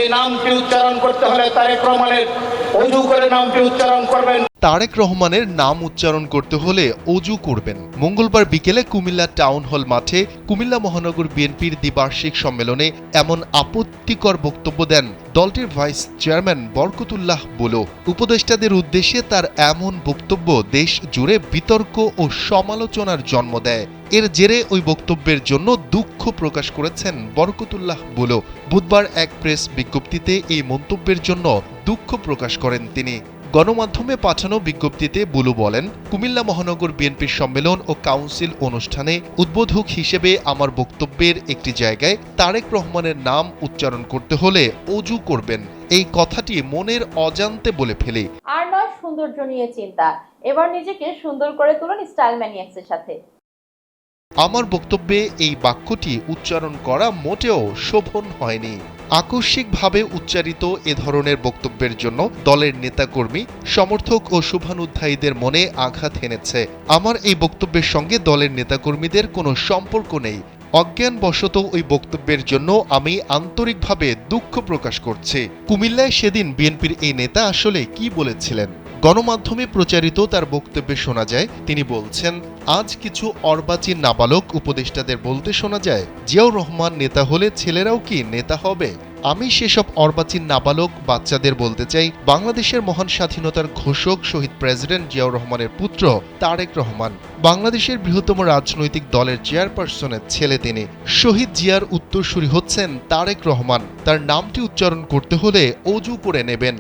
এই নামটি উচ্চারণ করতে হলে তারেক রহমানের ওযু করে নামটি উচ্চারণ করবেন। তারেক রহমানের নাম উচ্চারণ করতে হলে অজু করবেন। মঙ্গলবার বিকেলে কুমিল্লা টাউন হল মাঠে কুমিল্লা মহানগর বিএনপির দ্বিবার্ষিক সম্মেলনে এমন আপত্তিকর বক্তব্য দেন দলটির ভাইস চেয়ারম্যান বরকতুল্লাহ বুলু। উপদেষ্টাদের উদ্দেশ্যে তার এমন বক্তব্য দেশ জুড়ে বিতর্ক ও সমালোচনার জন্ম দেয়। এর জেরে ওই বক্তব্যের জন্য দুঃখ প্রকাশ করেছেন বরকতুল্লাহ বুলু। বুধবার এক প্রেস বিজ্ঞপ্তিতে এই মন্তব্যের জন্য দুঃখ প্রকাশ করেন তিনি। গণমাধ্যমে পাঠানো বিজ্ঞপ্তিতে বুলু বলেন, কুমিল্লা মহানগর বিএনপির সম্মেলন ও কাউন্সিল অনুষ্ঠানে উদ্বোধক হিসেবে আমার বক্তব্যের একটি জায়গায় তারেক রহমানের নাম উচ্চারণ করতে হলে অজু করবেন, এই কথাটি মনের অজান্তে বলে ফেলি। আর নয় সৌন্দর্য নিয়ে চিন্তা, এবার নিজেকে সুন্দর করে তুলুন স্টাইল ম্যানিয়াক্সের সাথে। আমার বক্তব্যে এই বাক্যটি উচ্চারণ করা মোটেও শোভন হয়নি। আকস্মিকভাবে উচ্চারিত এ ধরনের বক্তব্যের জন্য দলের নেতাকর্মী, সমর্থক ও শুভানুধ্যায়ীদের মনে আঘাত হেনেছে। আমার এই বক্তব্যের সঙ্গে দলের নেতাকর্মীদের কোনো সম্পর্ক নেই। অজ্ঞানবশত ওই বক্তব্যের জন্য আমি আন্তরিকভাবে দুঃখ প্রকাশ করছি। কুমিল্লায় সেদিন বিএনপির এই নেতা আসলে কি বলেছিলেন? গণমাধ্যমে প্রচারিত তার বক্তব্যে শোনা যায়, তিনি বলছেন, আজ কিছু অর্বাচীন নাবালক উপদেষ্টাদের বলতে শোনা যায়, জিয়াউর রহমান নেতা হলে ছেলেরাও কি নেতা হবে? আমি সেসব অর্বাচীন নাবালক বাচ্চাদের বলতে চাই, বাংলাদেশের মহান স্বাধীনতার ঘোষক শহীদ প্রেসিডেন্ট জিয়াউর রহমানের পুত্র তারেক রহমান, বাংলাদেশের বৃহত্তম রাজনৈতিক দলের চেয়ারপারসনের ছেলে তিনি। শহীদ জিয়ার উত্তরসূরি হচ্ছেন তারেক রহমান। তার নামটি উচ্চারণ করতে হলে অজু করে নেবেন।